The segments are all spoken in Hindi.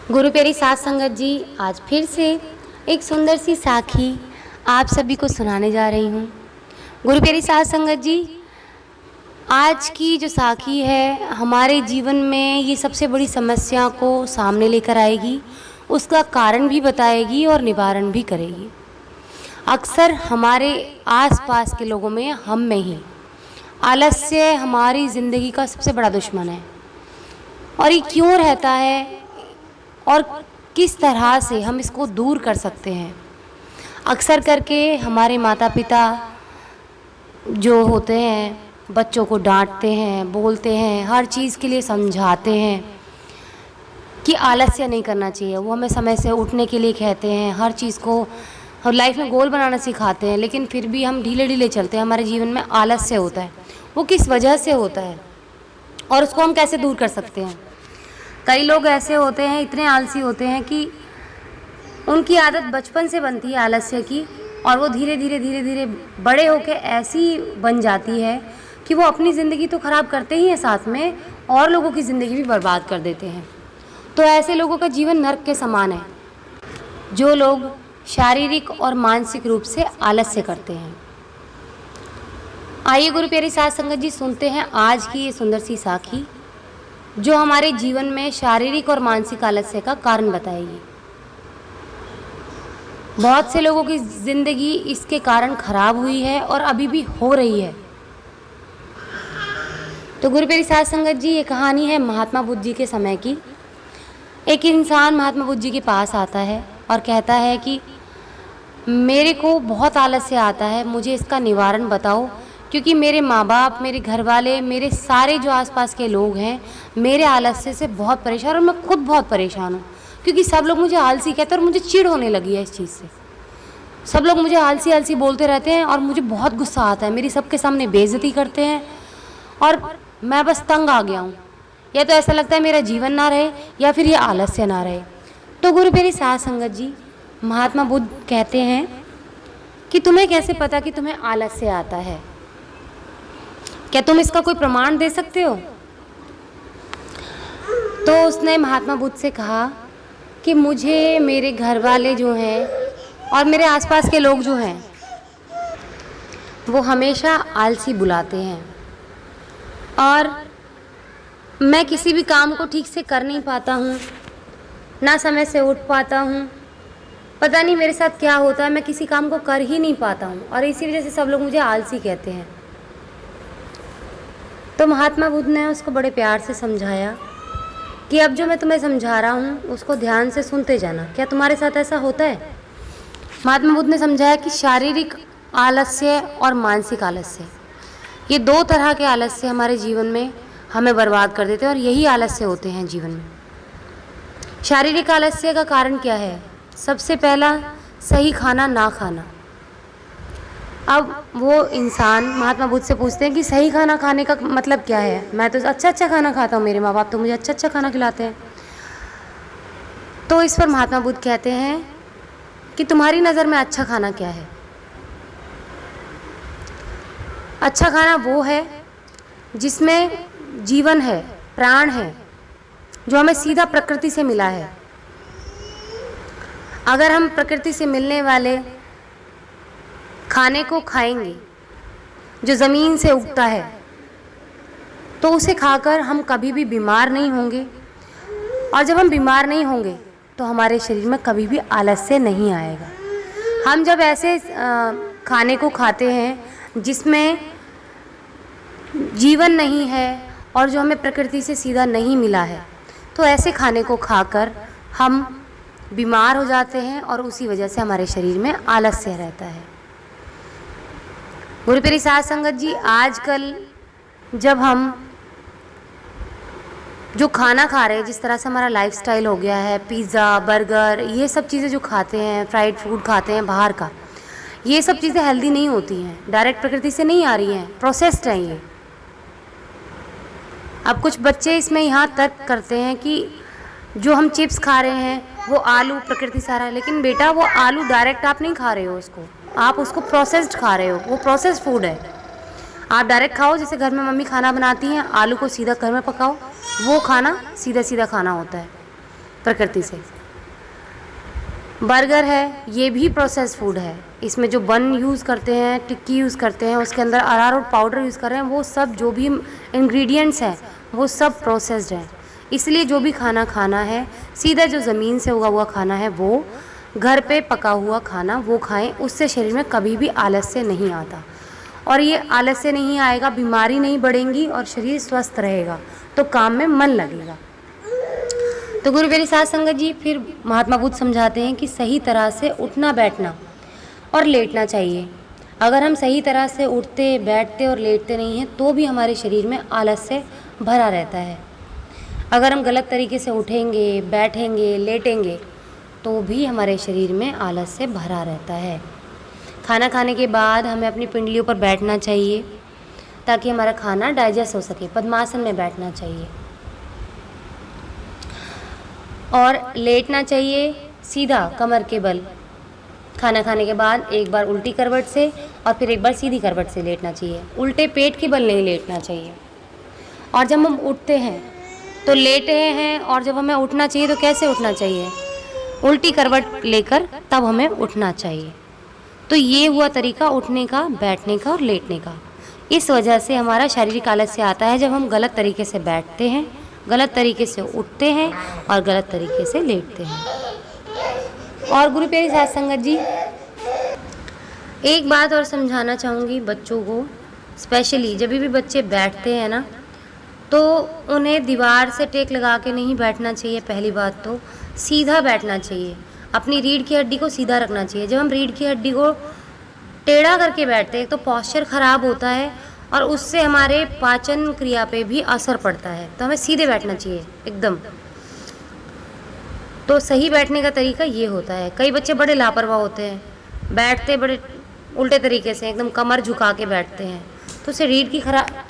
गुरु प्यारी साथ संगत जी, आज फिर से एक सुंदर सी साखी आप सभी को सुनाने जा रही हूँ। गुरु प्यारी साथ संगत जी, आज की जो साखी है हमारे जीवन में ये सबसे बड़ी समस्या को सामने लेकर आएगी, उसका कारण भी बताएगी और निवारण भी करेगी। अक्सर हमारे आसपास के लोगों में, हम में ही आलस्य हमारी ज़िंदगी का सबसे बड़ा दुश्मन है। और ये क्यों रहता है और किस तरह से हम इसको दूर कर सकते हैं। अक्सर करके हमारे माता पिता जो होते हैं बच्चों को डांटते हैं, बोलते हैं, हर चीज़ के लिए समझाते हैं कि आलस्य नहीं करना चाहिए। वो हमें समय से उठने के लिए कहते हैं, हर चीज़ को हम लाइफ में गोल बनाना सिखाते हैं, लेकिन फिर भी हम ढीले ढीले चलते हैं। हमारे जीवन में आलस्य होता है, वो किस वजह से होता है और उसको हम कैसे दूर कर सकते हैं। कई लोग ऐसे होते हैं, इतने आलसी होते हैं कि उनकी आदत बचपन से बनती है आलस्य की, और वो धीरे धीरे बड़े होकर ऐसी बन जाती है कि वो अपनी ज़िंदगी तो ख़राब करते ही हैं, साथ में और लोगों की ज़िंदगी भी बर्बाद कर देते हैं। तो ऐसे लोगों का जीवन नर्क के समान है, जो लोग शारीरिक और मानसिक रूप से आलस्य करते हैं। आइए गुरु प्यारी साथ संगत जी, सुनते हैं आज की ये सुंदर सी साखी जो हमारे जीवन में शारीरिक और मानसिक आलस्य का कारण बताएगी। बहुत से लोगों की ज़िंदगी इसके कारण खराब हुई है और अभी भी हो रही है। तो गुरु प्यारी साथ संगत जी, ये कहानी है महात्मा बुद्ध जी के समय की। एक इंसान महात्मा बुद्ध जी के पास आता है और कहता है कि मेरे को बहुत आलस्य आता है, मुझे इसका निवारण बताओ, क्योंकि मेरे माँ बाप, मेरे घर वाले, मेरे सारे जो आसपास के लोग हैं मेरे आलस्य से बहुत परेशान, और मैं खुद बहुत परेशान हूँ, क्योंकि सब लोग मुझे आलसी कहते हैं और मुझे चिढ़ होने लगी है इस चीज़ से। सब लोग मुझे आलसी आलसी बोलते रहते हैं और मुझे बहुत गुस्सा आता है, मेरी सबके सामने बेइज्जती करते हैं और मैं बस तंग आ गया हूँ। या तो ऐसा लगता है मेरा जीवन ना रहे या फिर ये आलस्य ना रहे। तो गुरु प्यारी साथ संगत जी, महात्मा बुद्ध कहते हैं कि तुम्हें कैसे पता कि तुम्हें आलस्य आता है, क्या तुम इसका कोई प्रमाण दे सकते हो। तो उसने महात्मा बुद्ध से कहा कि मुझे मेरे घर वाले जो हैं और मेरे आसपास के लोग जो हैं वो हमेशा आलसी बुलाते हैं और मैं किसी भी काम को ठीक से कर नहीं पाता हूँ, ना समय से उठ पाता हूँ। पता नहीं मेरे साथ क्या होता है, मैं किसी काम को कर ही नहीं पाता हूँ और इसी वजह से सब लोग मुझे आलसी कहते हैं। तो महात्मा बुद्ध ने उसको बड़े प्यार से समझाया कि अब जो मैं तुम्हें समझा रहा हूँ उसको ध्यान से सुनते जाना, क्या तुम्हारे साथ ऐसा होता है। महात्मा बुद्ध ने समझाया कि शारीरिक आलस्य और मानसिक आलस्य, ये दो तरह के आलस्य हमारे जीवन में हमें बर्बाद कर देते हैं और यही आलस्य होते हैं जीवन में। शारीरिक आलस्य का कारण क्या है। सबसे पहला, सही खाना ना खाना। अब वो इंसान महात्मा बुद्ध से पूछते हैं कि सही खाना खाने का मतलब क्या है। मैं तो अच्छा खाना खाता हूँ, मेरे माँ बाप तो मुझे अच्छा खाना खिलाते हैं। तो इस पर महात्मा बुद्ध कहते हैं कि तुम्हारी नज़र में अच्छा खाना क्या है। अच्छा खाना वो है जिसमें जीवन है, प्राण है, जो हमें सीधा प्रकृति से मिला है। अगर हम प्रकृति से मिलने वाले खाने को खाएंगे जो ज़मीन से उगता है, तो उसे खाकर हम कभी भी बीमार नहीं होंगे, और जब हम बीमार नहीं होंगे तो हमारे शरीर में कभी भी आलस्य नहीं आएगा। हम जब ऐसे खाने को खाते हैं जिसमें जीवन नहीं है और जो हमें प्रकृति से सीधा नहीं मिला है, तो ऐसे खाने को खाकर हम बीमार हो जाते हैं और उसी वजह से हमारे शरीर में आलस्य रहता है। गुरु प्यारी साथ संगत जी, आजकल जब हम जो खाना खा रहे हैं, जिस तरह से हमारा लाइफस्टाइल हो गया है, पिज़्ज़ा, बर्गर, ये सब चीज़ें जो खाते हैं, फ्राइड फूड खाते हैं बाहर का, ये सब चीज़ें हेल्दी नहीं होती हैं, डायरेक्ट प्रकृति से नहीं आ रही हैं, प्रोसेस्ड हैं ये। अब कुछ बच्चे इसमें यहाँ तर्क करते हैं कि जो हम चिप्स खा रहे हैं वो आलू प्रकृति से आ रहा है, लेकिन बेटा वो आलू डायरेक्ट आप नहीं खा रहे हो, उसको आप उसको प्रोसेस्ड खा रहे हो, वो प्रोसेस्ड फूड है। आप डायरेक्ट खाओ, जैसे घर में मम्मी खाना बनाती हैं, आलू को सीधा घर में पकाओ, वो खाना सीधा सीधा खाना होता है। प्रकृति से। बर्गर है, ये भी प्रोसेस फूड है। इसमें जो बन यूज़ करते हैं, टिक्की यूज़ करते हैं, उसके अंदर अरारोट पाउडर यूज़ कर रहे हैं, वो सब जो भी इंग्रेडिएंट्स हैं वो सब प्रोसेस्ड हैं। इसलिए जो भी खाना खाना है, सीधा जो ज़मीन से उगा हुआ खाना है, वो घर पे पका हुआ खाना वो खाएं। उससे शरीर में कभी भी आलस्य नहीं आता, और ये आलस्य नहीं आएगा, बीमारी नहीं बढ़ेंगी और शरीर स्वस्थ रहेगा, तो काम में मन लगेगा। तो गुरु प्यारी साध संगत जी फिर महात्मा बुद्ध समझाते हैं कि सही तरह से उठना, बैठना और लेटना चाहिए। अगर हम सही तरह से उठते, बैठते और लेटते नहीं हैं तो भी हमारे शरीर में आलस्य भरा रहता है। अगर हम गलत तरीके से उठेंगे, बैठेंगे, लेटेंगे तो भी हमारे शरीर में आलस्य भरा रहता है। खाना खाने के बाद हमें अपनी पिंडलियों पर बैठना चाहिए ताकि हमारा खाना डाइजेस्ट हो सके। पद्मासन में बैठना चाहिए और लेटना चाहिए सीधा कमर के बल। खाना खाने के बाद एक बार उल्टी करवट से और फिर एक बार सीधी करवट से लेटना चाहिए। उल्टे पेट के बल नहीं लेटना चाहिए। और जब हम उठते हैं तो लेटे हैं, और जब हमें उठना चाहिए तो कैसे उठना चाहिए? उल्टी करवट लेकर तब हमें उठना चाहिए। तो ये हुआ तरीका उठने का, बैठने का और लेटने का। इस वजह से हमारा शारीरिक आलस्य आता है जब हम गलत तरीके से बैठते हैं, गलत तरीके से उठते हैं और गलत तरीके से लेटते हैं। और गुरु प्यारी साध संगत जी, एक बात और समझाना चाहूँगी बच्चों को, स्पेशली जब भी बच्चे बैठते हैं ना, तो उन्हें दीवार से टेक लगा के नहीं बैठना चाहिए। पहली बात तो सीधा बैठना चाहिए, अपनी रीढ़ की हड्डी को सीधा रखना चाहिए। जब हम रीढ़ की हड्डी को टेढ़ा करके बैठते हैं तो पॉस्चर ख़राब होता है और उससे हमारे पाचन क्रिया पे भी असर पड़ता है। तो हमें सीधे बैठना चाहिए एकदम। तो सही बैठने का तरीका ये होता है। कई बच्चे बड़े लापरवाह होते हैं, बैठते बड़े उल्टे तरीके से, एकदम कमर झुका के बैठते हैं, तो उससे रीढ़ की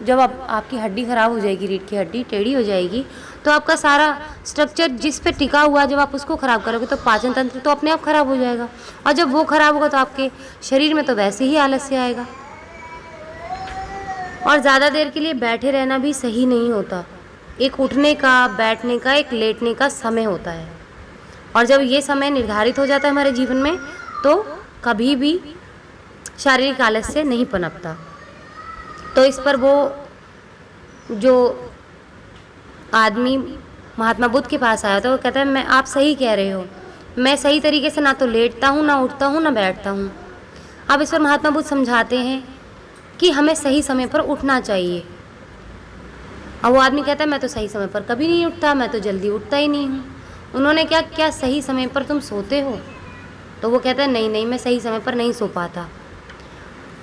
जब आपकी हड्डी ख़राब हो जाएगी, रीढ़ की हड्डी टेढ़ी हो जाएगी, तो आपका सारा स्ट्रक्चर जिस पे टिका हुआ है, जब आप उसको ख़राब करोगे तो पाचन तंत्र तो अपने आप ख़राब हो जाएगा, और जब वो ख़राब होगा तो आपके शरीर में तो वैसे ही आलस्य आएगा। और ज़्यादा देर के लिए बैठे रहना भी सही नहीं होता। एक उठने का, बैठने का, एक लेटने का समय होता है, और जब ये समय निर्धारित हो जाता है हमारे जीवन में तो कभी भी शारीरिक आलस्य नहीं पनपता। तो इस पर वो जो आदमी महात्मा बुद्ध के पास आया था वो कहता है, मैं आप सही कह रहे हो, मैं सही तरीके से ना तो लेटता हूँ, ना उठता हूँ, ना बैठता हूँ। अब इस पर महात्मा बुद्ध समझाते हैं कि हमें सही समय पर उठना चाहिए। अब वो आदमी कहता है, मैं तो सही समय पर कभी नहीं उठता, मैं तो जल्दी उठता ही नहीं हूँ। उन्होंने क्या सही समय पर तुम सोते हो? तो वो कहता है, नहीं नहीं, मैं सही समय पर नहीं सो पाता।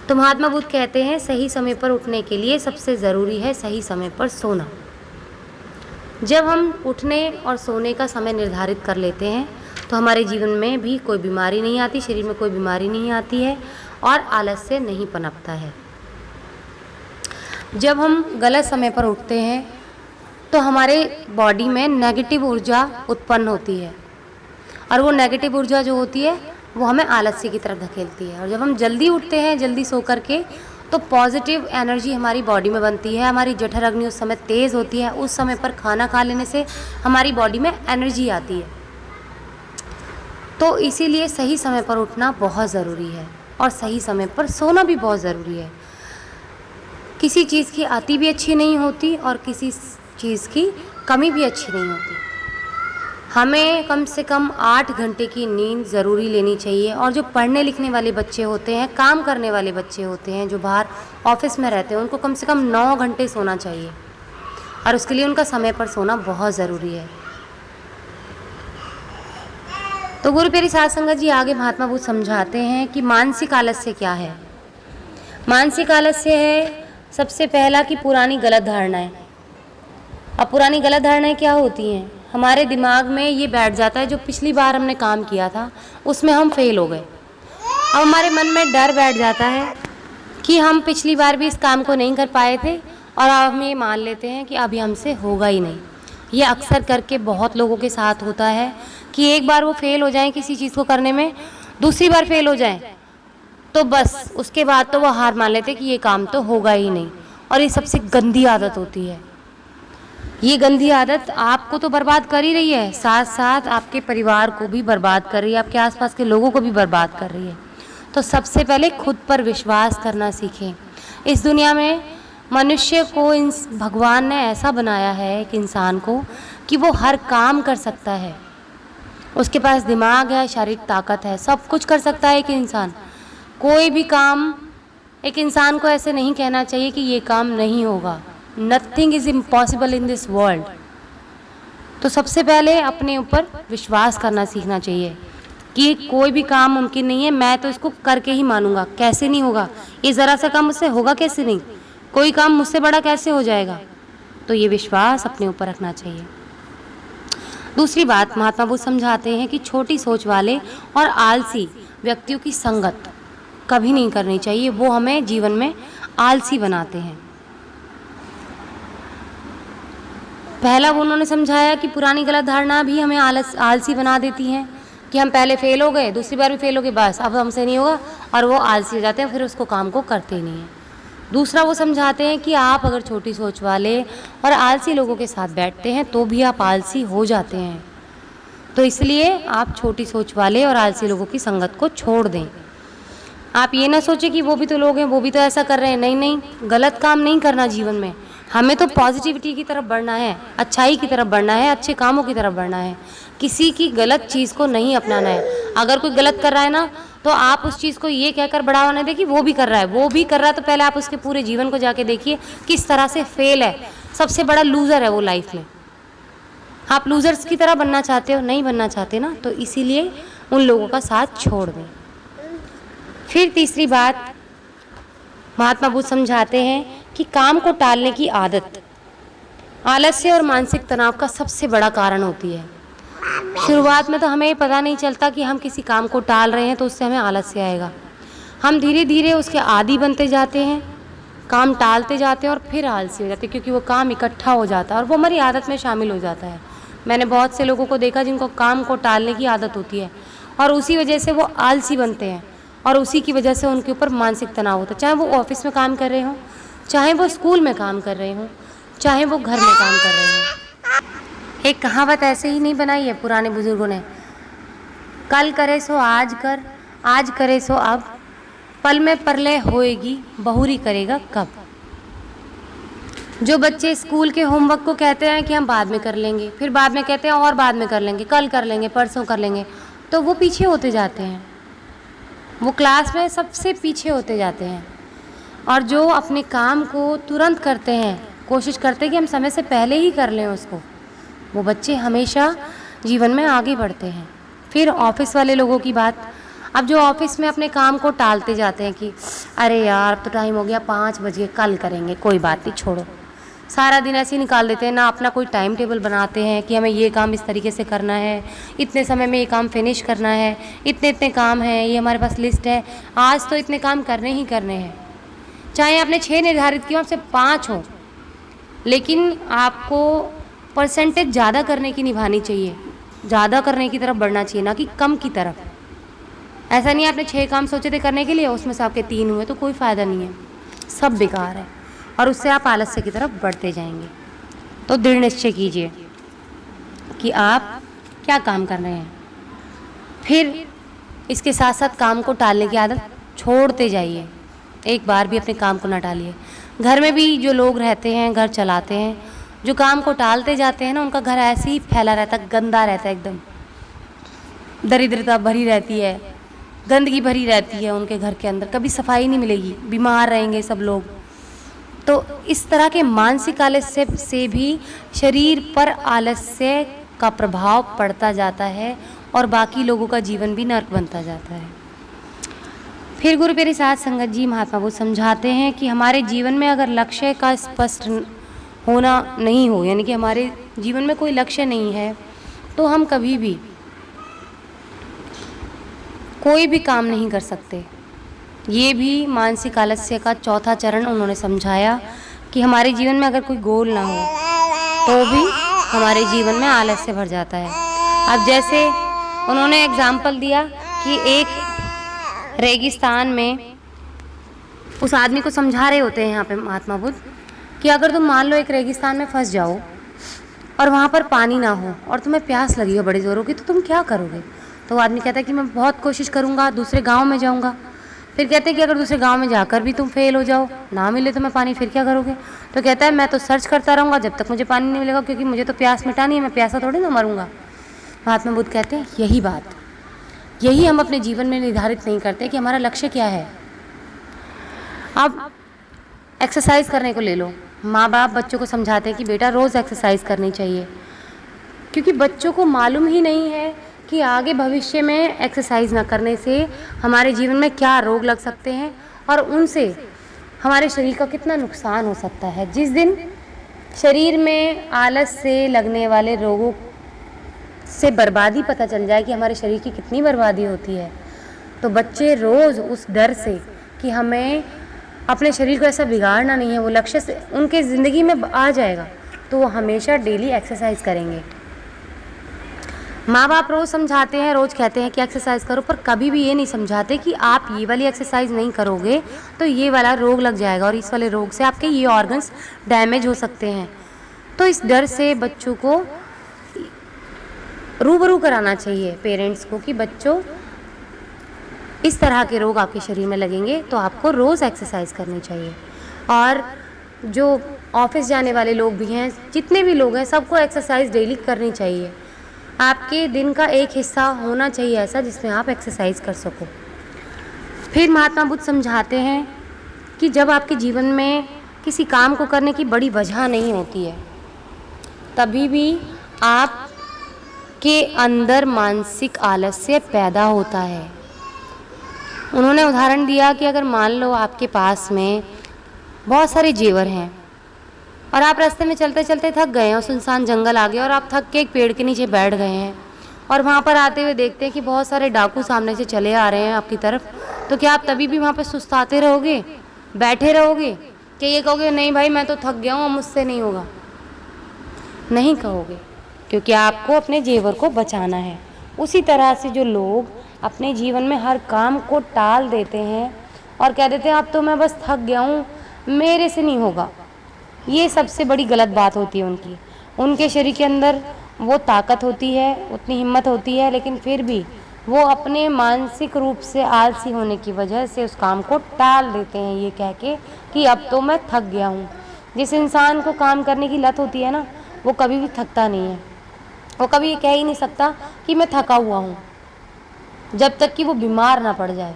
तो महात्मा बुद्ध कहते हैं, सही समय पर उठने के लिए सबसे ज़रूरी है सही समय पर सोना। जब हम उठने और सोने का समय निर्धारित कर लेते हैं तो हमारे जीवन में भी कोई बीमारी नहीं आती, शरीर में कोई बीमारी नहीं आती है और आलस्य नहीं पनपता है। जब हम गलत समय पर उठते हैं तो हमारे बॉडी में नेगेटिव ऊर्जा उत्पन्न होती है, और वो नेगेटिव ऊर्जा जो होती है वो हमें आलस्य की तरफ धकेलती है। और जब हम जल्दी उठते हैं, जल्दी सो करके, तो पॉजिटिव एनर्जी हमारी बॉडी में बनती है, हमारी जठर अग्नि उस समय तेज़ होती है। उस समय पर खाना खा लेने से हमारी बॉडी में एनर्जी आती है। तो इसीलिए सही समय पर उठना बहुत ज़रूरी है और सही समय पर सोना भी बहुत ज़रूरी है। किसी चीज़ की अति भी अच्छी नहीं होती और किसी चीज़ की कमी भी अच्छी नहीं होती। हमें कम से कम 8 घंटे की नींद ज़रूरी लेनी चाहिए। और जो पढ़ने लिखने वाले बच्चे होते हैं, काम करने वाले बच्चे होते हैं, जो बाहर ऑफिस में रहते हैं, उनको कम से कम 9 घंटे सोना चाहिए, और उसके लिए उनका समय पर सोना बहुत ज़रूरी है। तो गुरु प्यारी साध संगत जी आगे महात्मा बुद्ध समझाते हैं कि मानसिक आलस्य क्या है। मानसिक आलस्य है सबसे पहला कि पुरानी गलत धारणाएं। अब पुरानी गलत धारणाएं क्या होती हैं? हमारे दिमाग में ये बैठ जाता है, जो पिछली बार हमने काम किया था उसमें हम फेल हो गए। अब हमारे मन में डर बैठ जाता है कि हम पिछली बार भी इस काम को नहीं कर पाए थे, और अब हम ये मान लेते हैं कि अभी हमसे होगा ही नहीं। ये अक्सर करके बहुत लोगों के साथ होता है कि एक बार वो फेल हो जाएं किसी चीज़ को करने में, दूसरी बार फेल हो जाएं तो बस उसके बाद तो वो हार मान लेते कि ये काम तो होगा ही नहीं, और ये सबसे गंदी आदत होती है। ये गंदी आदत आपको तो बर्बाद कर ही रही है, साथ साथ आपके परिवार को भी बर्बाद कर रही है, आपके आसपास के लोगों को भी बर्बाद कर रही है। तो सबसे पहले खुद पर विश्वास करना सीखें। इस दुनिया में मनुष्य को भगवान ने ऐसा बनाया है एक इंसान को कि वो हर काम कर सकता है। उसके पास दिमाग है, शारीरिक ताकत है, सब कुछ कर सकता है एक इंसान। कोई भी काम एक इंसान को ऐसे नहीं कहना चाहिए कि ये काम नहीं होगा। Nothing is impossible in this world. तो सबसे पहले अपने ऊपर विश्वास करना सीखना चाहिए कि कोई भी काम मुमकिन नहीं है, मैं तो इसको करके ही मानूंगा। कैसे नहीं होगा, ये ज़रा सा काम मुझसे होगा कैसे नहीं, कोई काम मुझसे बड़ा कैसे हो जाएगा। तो ये विश्वास अपने ऊपर रखना चाहिए। दूसरी बात, महात्मा बुद्ध समझाते हैं कि छोटी सोच वाले और आलसी व्यक्तियों की संगत कभी नहीं करनी चाहिए, वो हमें जीवन में आलसी बनाते हैं। पहला वो उन्होंने समझाया कि पुरानी गलत धारणा भी हमें आलसी बना देती हैं कि हम पहले फेल हो गए, दूसरी बार भी फेल हो गए, बस अब हमसे नहीं होगा, और वो आलसी हो जाते हैं, फिर उसको काम को करते ही नहीं हैं। दूसरा वो समझाते हैं कि आप अगर छोटी सोच वाले और आलसी लोगों के साथ बैठते हैं तो भी आप आलसी हो जाते हैं। तो इसलिए आप छोटी सोच वाले और आलसी लोगों की संगत को छोड़ दें। आप ये ना सोचें कि वो भी तो लोग हैं, वो भी तो ऐसा कर रहे हैं। नहीं नहीं, गलत काम नहीं करना जीवन में। हमें तो पॉजिटिविटी की तरफ बढ़ना है, अच्छाई की तरफ बढ़ना है, अच्छे कामों की तरफ बढ़ना है। किसी की गलत चीज़ को नहीं अपनाना है। अगर कोई गलत कर रहा है ना, तो आप उस चीज़ को ये कहकर बढ़ावा नहीं दें कि वो भी कर रहा है, वो भी कर रहा है। तो पहले आप उसके पूरे जीवन को जाके देखिए किस तरह से फेल है, सबसे बड़ा लूज़र है वो लाइफ में। आप लूज़र्स की तरह बनना चाहते हो, नहीं बनना चाहते ना, तो इसीलिए उन लोगों का साथ छोड़ दें। फिर तीसरी बात, महात्मा बुद्ध समझाते हैं कि काम को टालने की आदत आलस्य और मानसिक तनाव का सबसे बड़ा कारण होती है। शुरुआत में तो हमें पता नहीं चलता कि हम किसी काम को टाल रहे हैं, तो उससे हमें आलस्य आएगा। हम धीरे धीरे उसके आदी बनते जाते हैं, काम टालते जाते हैं और फिर आलसी हो जाते हैं, क्योंकि वो काम इकट्ठा हो जाता है और वो हमारी आदत में शामिल हो जाता है। मैंने बहुत से लोगों को देखा जिनको काम को टालने की आदत होती है और उसी वजह से वो आलसी बनते हैं और उसी की वजह से उनके ऊपर मानसिक तनाव होता है। चाहे वो ऑफिस में काम कर रहे हों, चाहे वो स्कूल में काम कर रहे हों, चाहे वो घर में काम कर रहे हों। एक कहावत ऐसे ही नहीं बनाई है पुराने बुजुर्गों ने, कल करे सो आज कर, आज करे सो अब, पल में प्रलय होएगी, बहुरी करेगा कब। जो बच्चे स्कूल के होमवर्क को कहते हैं कि हम बाद में कर लेंगे, फिर बाद में कहते हैं और बाद में कर लेंगे, कल कर लेंगे, परसों कर लेंगे, तो वो पीछे होते जाते हैं, वो क्लास में सबसे पीछे होते जाते हैं। और जो अपने काम को तुरंत करते हैं, कोशिश करते हैं कि हम समय से पहले ही कर लें उसको, वो बच्चे हमेशा जीवन में आगे बढ़ते हैं। फिर ऑफिस वाले लोगों की बात, अब जो ऑफिस में अपने काम को टालते जाते हैं कि अरे यार अब तो टाइम हो गया, 5 बजे, कल करेंगे, कोई बात नहीं, छोड़ो। सारा दिन ऐसे ही निकाल देते हैं, ना अपना कोई टाइम टेबल बनाते हैं कि हमें ये काम इस तरीके से करना है, इतने समय में ये काम फिनिश करना है, इतने इतने काम हैं, ये हमारे पास लिस्ट है, आज तो इतने काम करने ही करने हैं। चाहे आपने 6 निर्धारित किए, आपसे 5 हो, लेकिन आपको परसेंटेज ज़्यादा करने की निभानी चाहिए, ज़्यादा करने की तरफ बढ़ना चाहिए, ना कि कम की तरफ। ऐसा नहीं आपने 6 काम सोचे थे करने के लिए, उसमें से आपके 3 हुए, तो कोई फ़ायदा नहीं है, सब बेकार है और उससे आप आलस्य की तरफ बढ़ते जाएंगे। तो दृढ़ निश्चय कीजिए कि आप क्या काम कर रहे हैं। फिर इसके साथ साथ काम को टालने की आदत छोड़ते जाइए, एक बार भी अपने काम को ना टालिए। घर में भी जो लोग रहते हैं, घर चलाते हैं, जो काम को टालते जाते हैं ना, उनका घर ऐसे ही फैला रहता है, गंदा रहता है, एकदम दरिद्रता भरी रहती है, गंदगी भरी रहती है उनके घर के अंदर, कभी सफाई नहीं मिलेगी, बीमार रहेंगे सब लोग। तो इस तरह के मानसिक आलस्य से भी शरीर पर आलस्य का प्रभाव पड़ता जाता है और बाकी लोगों का जीवन भी नर्क बनता जाता है। फिर गुरु प्यारी साध संगत जी, महात्मा बुद्ध समझाते हैं कि हमारे जीवन में अगर लक्ष्य का स्पष्ट होना नहीं हो, यानी कि हमारे जीवन में कोई लक्ष्य नहीं है, तो हम कभी भी कोई भी काम नहीं कर सकते। ये भी मानसिक आलस्य का चौथा चरण उन्होंने समझाया कि हमारे जीवन में अगर कोई गोल ना हो तो भी हमारे जीवन में आलस्य भर जाता है। अब जैसे उन्होंने एग्जाम्पल दिया कि एक रेगिस्तान में उस आदमी को समझा रहे होते हैं यहाँ पे महात्मा बुद्ध कि अगर तुम मान लो एक रेगिस्तान में फंस जाओ और वहाँ पर पानी ना हो और तुम्हें प्यास लगी हो बड़े ज़ोरों की, तो तुम क्या करोगे? तो वो आदमी कहता है कि मैं बहुत कोशिश करूँगा, दूसरे गाँव में जाऊँगा। फिर कहते हैं कि अगर दूसरे गाँव में जाकर भी तुम फेल हो जाओ, ना मिले तुम्हें पानी, फिर क्या करोगे? तो कहता है मैं तो सर्च करता रहूँगा जब तक मुझे पानी नहीं मिलेगा, क्योंकि मुझे तो प्यास मिटानी है, मैं प्यासा थोड़ी ना मरूँगा। महात्मा बुद्ध कहते हैं यही बात, यही हम अपने जीवन में निर्धारित नहीं करते कि हमारा लक्ष्य क्या है। अब एक्सरसाइज करने को ले लो, माँ बाप बच्चों को समझाते हैं कि बेटा रोज़ एक्सरसाइज करनी चाहिए, क्योंकि बच्चों को मालूम ही नहीं है कि आगे भविष्य में एक्सरसाइज ना करने से हमारे जीवन में क्या रोग लग सकते हैं और उनसे हमारे शरीर का कितना नुकसान हो सकता है। जिस दिन शरीर में आलस से लगने वाले रोगों से बर्बादी पता चल जाए कि हमारे शरीर की कितनी बर्बादी होती है, तो बच्चे रोज़ उस डर से कि हमें अपने शरीर को ऐसा बिगाड़ना नहीं है, वो लक्ष्य से उनके ज़िंदगी में आ जाएगा, तो वो हमेशा डेली एक्सरसाइज करेंगे। माँ बाप रोज़ समझाते हैं, रोज़ कहते हैं कि एक्सरसाइज करो, पर कभी भी ये नहीं समझाते कि आप ये वाली एक्सरसाइज नहीं करोगे तो ये वाला रोग लग जाएगा और इस वाले रोग से आपके ये ऑर्गन्स डैमेज हो सकते हैं। तो इस डर से बच्चों को रूबरू कराना चाहिए पेरेंट्स को कि बच्चों इस तरह के रोग आपके शरीर में लगेंगे, तो आपको रोज़ एक्सरसाइज करनी चाहिए। और जो ऑफिस जाने वाले लोग भी हैं, जितने भी लोग हैं, सबको एक्सरसाइज डेली करनी चाहिए। आपके दिन का एक हिस्सा होना चाहिए ऐसा जिसमें आप एक्सरसाइज कर सको। फिर महात्मा बुद्ध समझाते हैं कि जब आपके जीवन में किसी काम को करने की बड़ी वजह नहीं होती है, तभी भी आपके अंदर मानसिक आलस्य पैदा होता है। उन्होंने उदाहरण दिया कि अगर मान लो आपके पास में बहुत सारे जेवर हैं और आप रास्ते में चलते चलते थक गए हैं और सुनसान जंगल आ गया और आप थक के एक पेड़ के नीचे बैठ गए हैं और वहाँ पर आते हुए देखते हैं कि बहुत सारे डाकू सामने से चले आ रहे हैं आपकी तरफ, तो क्या आप तभी भी वहाँ पर सुस्ताते रहोगे, बैठे रहोगे, कि ये कहोगे नहीं भाई मैं तो थक गया हूँ, मुझसे नहीं होगा? नहीं कहोगे, क्योंकि आपको अपने जेवर को बचाना है। उसी तरह से जो लोग अपने जीवन में हर काम को टाल देते हैं और कह देते हैं अब तो मैं बस थक गया हूँ, मेरे से नहीं होगा, ये सबसे बड़ी गलत बात होती है उनकी। उनके शरीर के अंदर वो ताकत होती है, उतनी हिम्मत होती है, लेकिन फिर भी वो अपने मानसिक रूप से आलसी होने की वजह से उस काम को टाल देते हैं ये कह के कि अब तो मैं थक गया हूँ। जिस इंसान को काम करने की लत होती है ना, वो कभी भी थकता नहीं है। वो कभी ये कह ही नहीं सकता कि मैं थका हुआ हूँ, जब तक कि वो बीमार ना पड़ जाए।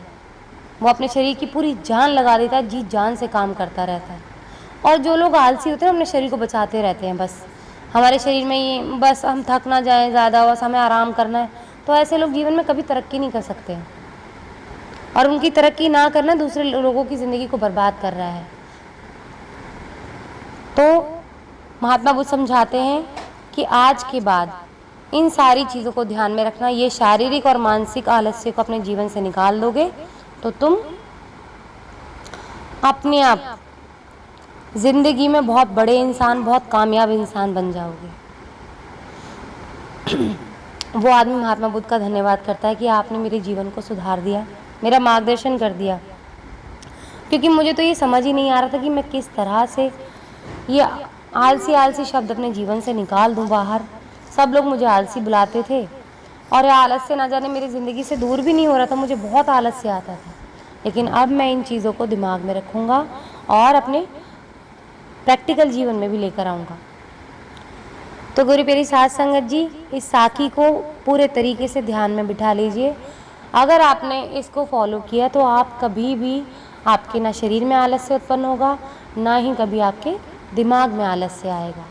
वो अपने शरीर की पूरी जान लगा देता है, जी जान से काम करता रहता है। और जो लोग आलसी होते हैं अपने शरीर को बचाते रहते हैं, बस हमारे शरीर में ये बस हम थक ना जाएं ज़्यादा, बस हमें आराम करना है, तो ऐसे लोग जीवन में कभी तरक्की नहीं कर सकते हैं। और उनकी तरक्की ना करना दूसरे लोगों की ज़िंदगी को बर्बाद कर रहा है। तो महात्मा बुद्ध समझाते हैं कि आज के बाद इन सारी चीज़ों को ध्यान में रखना। ये शारीरिक और मानसिक आलस्य को अपने जीवन से निकाल दोगे तो तुम अपने आप ज़िंदगी में बहुत बड़े इंसान, बहुत कामयाब इंसान बन जाओगे। वो आदमी महात्मा बुद्ध का धन्यवाद करता है कि आपने मेरे जीवन को सुधार दिया, मेरा मार्गदर्शन कर दिया, क्योंकि मुझे तो ये समझ ही नहीं आ रहा था कि मैं किस तरह से ये आलसी आलसी शब्द अपने जीवन से निकाल दूं बाहर। सब लोग मुझे आलसी बुलाते थे और आलस्य ना जाने मेरी ज़िंदगी से दूर भी नहीं हो रहा था, मुझे बहुत आलस्य आता था। लेकिन अब मैं इन चीज़ों को दिमाग में रखूँगा और अपने प्रैक्टिकल जीवन में भी लेकर आऊँगा। तो गुरु प्यारी साध संगत जी, इस साखी को पूरे तरीके से ध्यान में बिठा लीजिए। अगर आपने इसको फॉलो किया तो आप कभी भी आपके ना शरीर में आलस्य उत्पन्न होगा, ना ही कभी आपके दिमाग में आलस्य आएगा।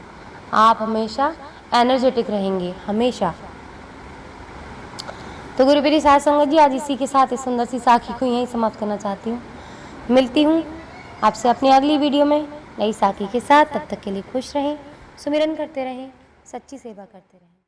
आप हमेशा एनर्जेटिक रहेंगे, हमेशा। तो गुरु प्यारी साध संगत जी, आज इसी के साथ इस सुंदर सी साखी को यहीं समाप्त करना चाहती हूँ। मिलती हूँ आपसे अपनी अगली वीडियो में नई साखी के साथ। तब तक के लिए खुश रहें, सुमिरन करते रहें, सच्ची सेवा करते रहें।